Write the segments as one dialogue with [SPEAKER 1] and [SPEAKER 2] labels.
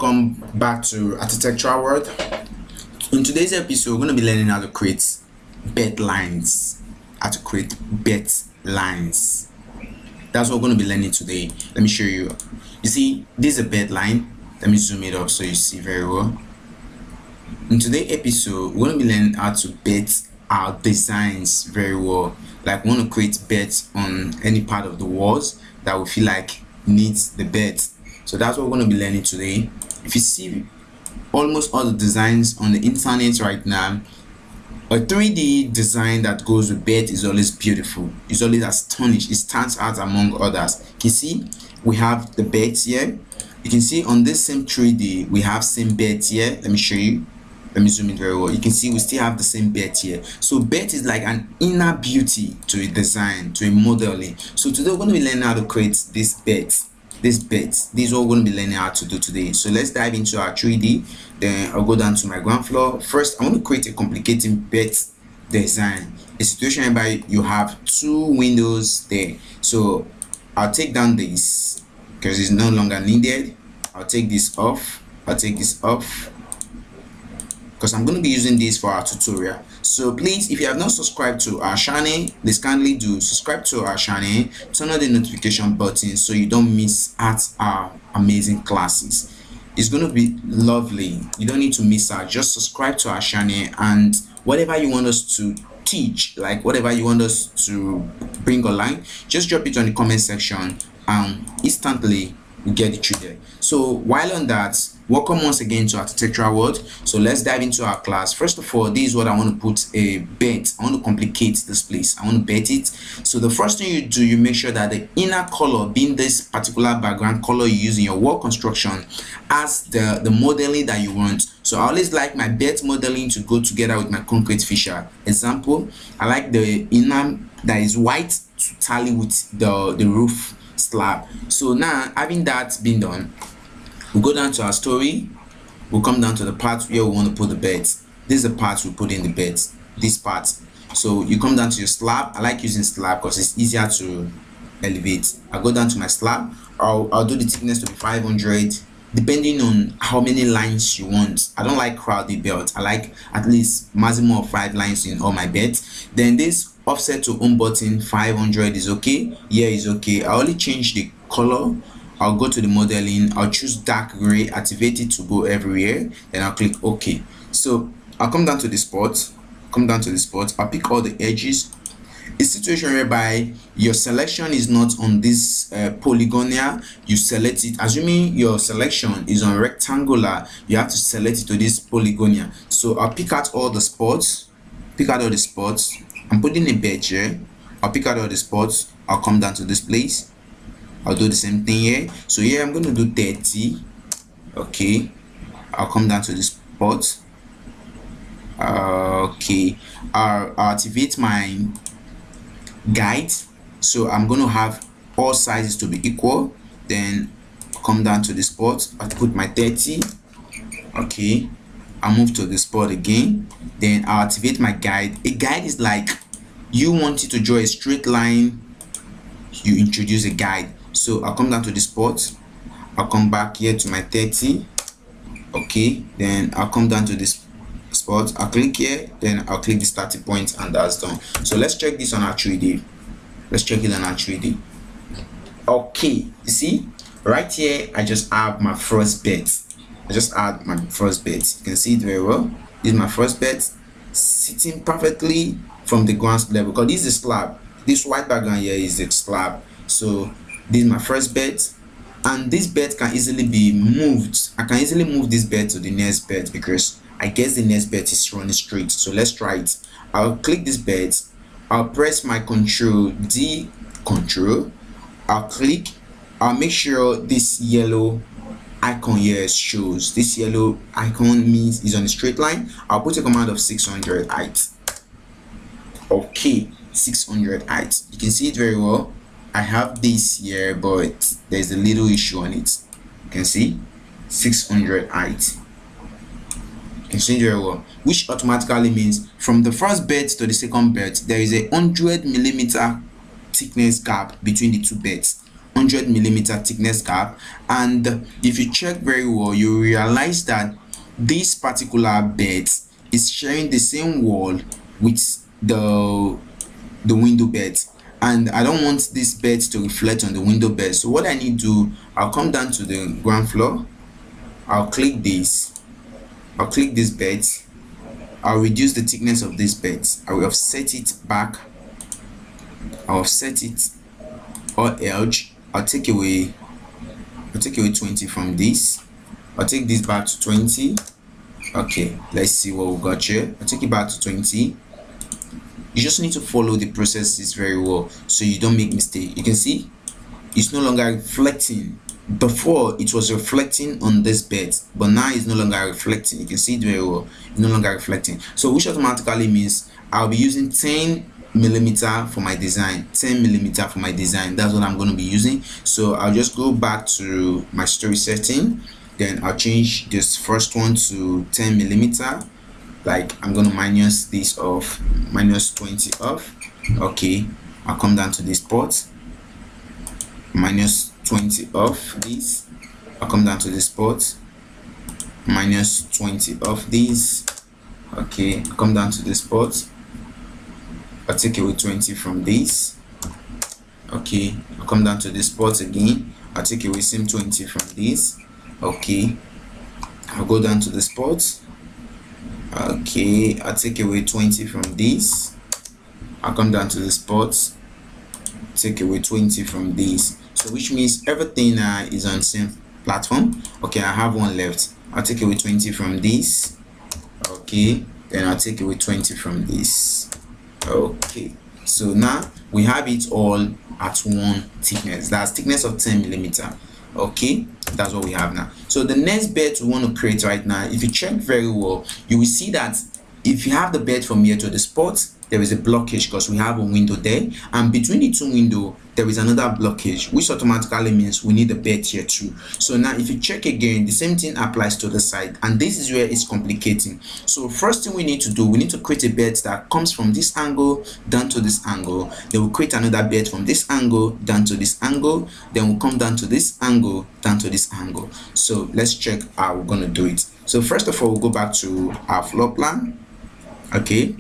[SPEAKER 1] Welcome back to Architectural World. In today's episode, we're going to be learning how to create bed lines. That's what we're going to be learning today. Let me show you. You see, this is a bed line. Let me zoom it up so you see very well. In today's episode, we're going to be learning how to bed our designs very well. Like we want to create beds on any part of the walls that we feel like needs the bed. So that's what we're going to be learning today. If you see almost all the designs on the internet right now, a 3D design that goes with bed is always beautiful. It's always astonished. It stands out among others. You can see we have the beds here. You can see on this same 3D we have same beds here. Let me show you. Let me zoom in very well. You can see we still have the same bed here. So bed is like an inner beauty to a design, to a modeling. So today we're going to be learning how to create these beds. This is what we're going to be learning how to do today. So let's dive into our 3D. Then I'll go down to my ground floor. First, I want to create a complicating bed design. A situation whereby you have two windows there. So I'll take down this because it's no longer needed. I'll take this off. Because I'm going to be using this for our tutorial. So please, if you have not subscribed to our channel, please kindly do subscribe to our channel, turn on the notification button so you don't miss out our amazing classes. It's going to be lovely. You don't need to miss out. Just subscribe to our channel, and whatever you want us to teach, like whatever you want us to bring online, just drop it on the comment section and instantly we get it through there. So while on that, welcome once again to Architectural World. So let's dive into our class. First of all, this is what I want to put a bed. I want to complicate this place. I want to bed it. So the first thing you do, you make sure that the inner color, being this particular background color you use in your wall construction, as the modeling that you want. So I always like my bed modeling to go together with my concrete fissure. Example, I like the inner that is white to tally with the roof slab. So now, having that been done, we'll go down to our story. We'll come down to the part where we want to put the beds. This is the part we put in the beds, this part. So you come down to your slab. I like using slab because it's easier to elevate. I'll go down to my slab. I'll do the thickness to be 500 depending on how many lines you want. I don't like crowded belt. I like at least maximum of 5 lines in all my beds. Then this offset to home button 500 is okay. Yeah, is okay. I only change the color. I'll go to the modeling. I'll choose dark gray, activate it to go everywhere. Then I'll click OK. So I'll come down to the spot. I'll pick all the edges. A situation whereby your selection is not on this polygonal, you select it. Assuming your selection is on rectangular, you have to select it to this polygonal. So I'll pick out all the spots. I'm putting a bed here. I'll pick out all the spots. I'll come down to this place. I'll do the same thing here. So here I'm going to do 30. Okay, I'll come down to this spot. Okay, I'll activate my guide. So I'm going to have all sizes to be equal. Then come down to the spot. I'll put my 30. Okay, I'll move to the spot again. Then I'll activate my guide. A guide is like you want it to draw a straight line, you introduce a guide. So I'll come down to the spot. I'll come back here to my 30. Okay, then I'll come down to this spot. I'll click here, then I'll click the starting point, and that's done. So let's check this on our 3D. Let's check it on our 3D. Okay, you see right here I just have my first bed. You can see it very well. This is my first bed sitting perfectly from the ground level, because this is a slab. This white background here is a slab. So this is my first bed, and this bed can easily be moved. I can easily move this bed to the next bed because I guess the next bed is running straight. So let's try it. I'll click this bed. I'll press my Control D. I'll click. I'll make sure this yellow icon here shows. This yellow icon means is on a straight line. I'll put a command of 600 height. Okay, 600 height. You can see it very well. I have this here, but there's a little issue on it. You can see 600 height. You can see it very well, which automatically means from the first bed to the second bed there is a 100 millimeter thickness gap between the two beds. 100mm thickness gap, and if you check very well, you realize that this particular bed is sharing the same wall with the window bed, and I don't want this bed to reflect on the window bed. So what I need to do, I'll come down to the ground floor, I'll click this bed, I'll reduce the thickness of this bed, I will offset it back, I'll offset it or edge, I'll take away 20 from this, I'll take this back to 20. Okay, let's see what we got here. I'll take it back to 20. You just need to follow the processes very well so you don't make mistake. You can see it's no longer reflecting. Before it was reflecting on this bed, but now it's no longer reflecting. You can see it very well, it's no longer reflecting. So which automatically means I'll be using 10mm for my design, 10mm for my design. That's what I'm going to be using. So I'll just go back to my story setting, then I'll change this first one to 10mm. Like I'm going to minus this off, minus 20 off. Okay, I'll come down to this spot, minus 20 off this, I'll come down to this spot, minus 20 off this. Okay, I'll come down to this spot, I'll take away 20 from this. Okay, I'll come down to this spot again, I'll take away same 20 from this. Okay, I'll go down to the spot. Okay, I'll take away 20 from this, I'll come down to the spot, take away 20 from this. So which means everything is on same platform. Okay, I have one left, I'll take away 20 from this. Okay, then I'll take away 20 from this. Okay, so now we have it all at one thickness, that's thickness of 10mm. Okay, that's what we have now. So the next bed we want to create right now, if you check very well, you will see that if you have the bed from here to the spot, there is a blockage because we have a window there, and between the two windows there is another blockage, which automatically means we need a bed here too. So now if you check again, the same thing applies to the side, and this is where it's complicating. So first thing we need to do, we need to create a bed that comes from this angle down to this angle, then we'll create another bed from this angle down to this angle, then we'll come down to this angle down to this angle. So let's check how we're going to do it. So first of all, we'll go back to our floor plan. Okay,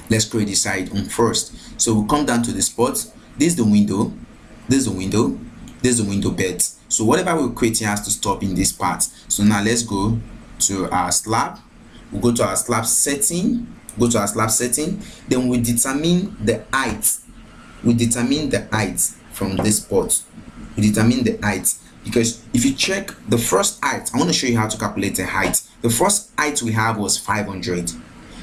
[SPEAKER 1] let's create the side on first. So we'll come down to the spot, this is the window, this is the window, this is the window bed. So whatever we're creating has to stop in this part. So now let's go to our slab, we'll go to our slab setting, then we determine the height, from this spot, because if you check the first height, I want to show you how to calculate the height. The first height we have was 500.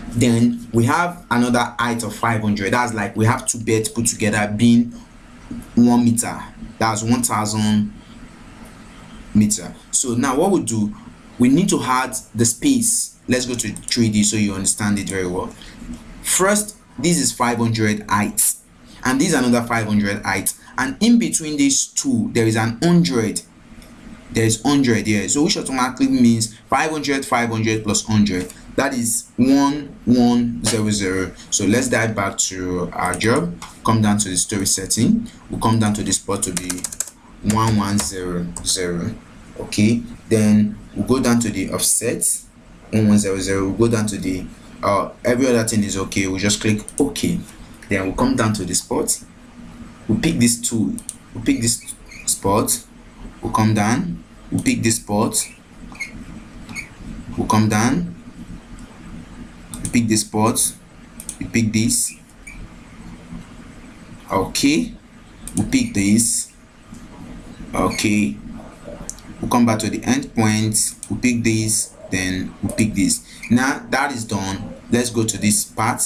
[SPEAKER 1] Then we have another height of 500. That's like we have two beds put together being 1 meter. That's 1000 meter. So now what we do, we need to add the space. Let's go to 3D so you understand it very well. First, this is 500 height, and this is another 500 height, and in between these two there is an 100. There is 100 here, so which automatically means 500 plus 100, that is 1100. So let's dive back to our job, come down to the story setting, we'll come down to the spot to be 1100. Okay, then we'll go down to the offset 1100, we'll go down to the every other thing is okay, we'll just click OK. Then we'll come down to the spot, we'll pick this tool, we'll pick this spot, we'll come down, we'll pick this spot, we'll come down, we pick this spot, we pick this. Okay, we pick this. Okay, we'll come back to the end point, we pick this, then we pick this. Now that is done, let's go to this part.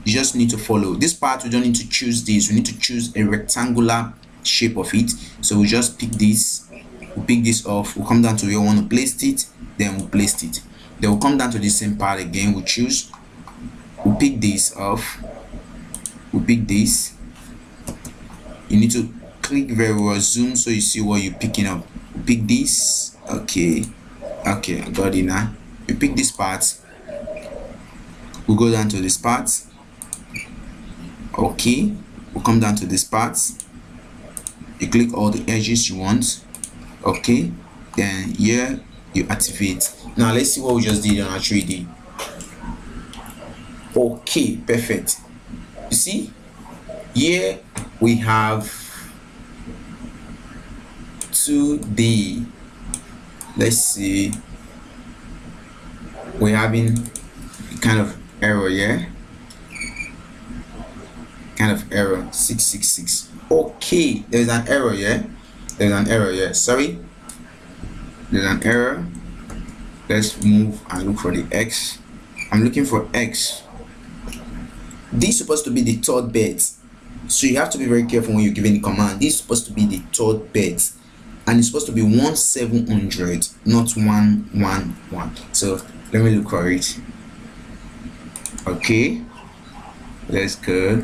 [SPEAKER 1] You just need to follow this part. We don't need to choose this, we need to choose a rectangular shape of it. So we just pick this, we'll pick this off, we'll come down to where we want to place it, then we'll place it. Then we'll come down to the same part again, we'll choose, we'll pick this off, we'll pick this. You need to click very well, zoom so you see what you're picking up. We'll pick this. Okay, I got it now. We pick this part, we'll go down to this part. Okay, we'll come down to this part you click all the edges you want. Okay, then here you activate. Now let's see what we just did on our 3D. Okay, perfect. You see here we have 2D. Let's see, we're having kind of error here, kind of error 666. Okay, there's an error here, sorry, there's an error. Let's move and look for the X. I'm looking for X. This is supposed to be the third bed, so you have to be very careful when you're giving the command. This is supposed to be the third bed, and it's supposed to be 1700, not 111. So let me look for it. Okay, let's go.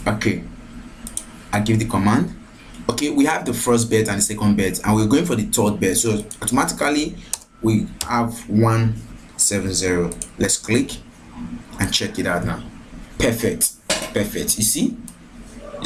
[SPEAKER 1] Okay, I give the command. Okay, we have the first bed and the second bed, and we're going for the third bed, so automatically we have 170. Let's click and check it out now. Perfect. You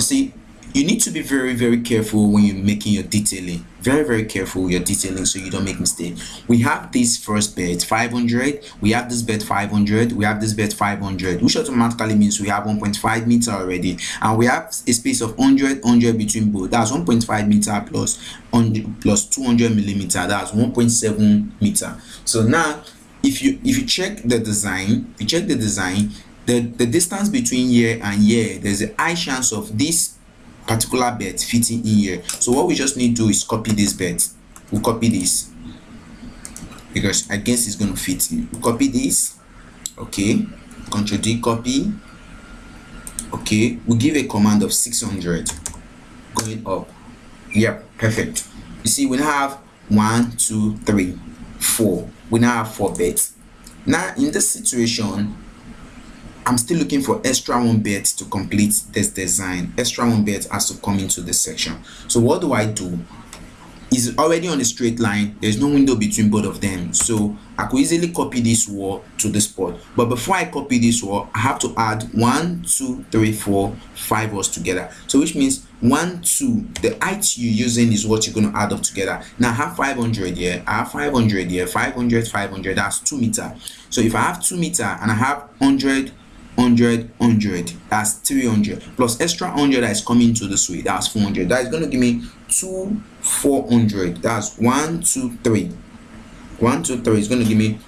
[SPEAKER 1] see, you need to be very careful when you're making your detailing. Very careful with your detailing so you don't make mistake. We have this first bed 500, we have this bed 500, we have this bed 500, which automatically means we have 1.5 meter already, and we have a space of 100 between both. That's 1.5 meter plus 200 millimeter. That's 1.7 meter. So now if you check the design, the distance between here and here, there's a high chance of this particular bed fitting in here. So what we just need to do is copy this bed. We'll copy this because I guess it's going to fit in. We'll copy this. Okay, Ctrl D, copy. Okay, we'll give a command of 600 going up. Yep, perfect. You see, we now have 1 2 3 4. We now have 4 beds. Now in this situation, I'm still looking for extra 1 bed to complete this design. Extra 1 bed has to come into this section. So what do? Is already on a straight line. There's no window between both of them, so I could easily copy this wall to this spot. But before I copy this wall, I have to add 1 2 3 4 5 walls together. So which means 1 2, the height you're using is what you're going to add up together. Now I have 500 here, I have 500 here, 500, that's 2 meter. So if I have 2 meter and I have 100, that's 300 plus extra 100 that is coming to this way, that's 400. That is going to give me 400. That's 1 2 3 is going to give me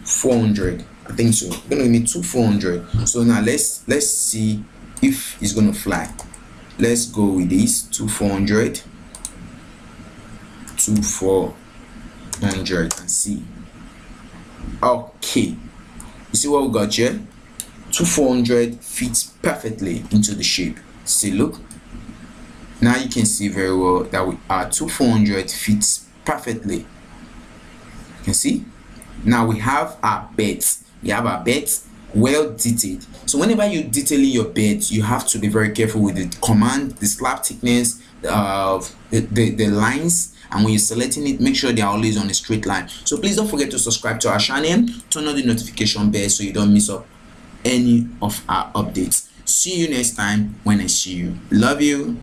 [SPEAKER 1] 400. I think so. It's going to give me 400. So now let's see if it's going to fly. Let's go with this 400 and see. Okay, you see what we got here? 400 fits perfectly into the shape. See, look, now you can see very well that we are 400 fits perfectly. You can see now we have our beds. Well detailed. So whenever you detailing your beds, you have to be very careful with the command, the slab thickness, the lines, and when you're selecting it, make sure they are always on a straight line. So please don't forget to subscribe to our channel, turn on the notification bell so you don't miss up any of our updates. See you next time when I see you. Love you.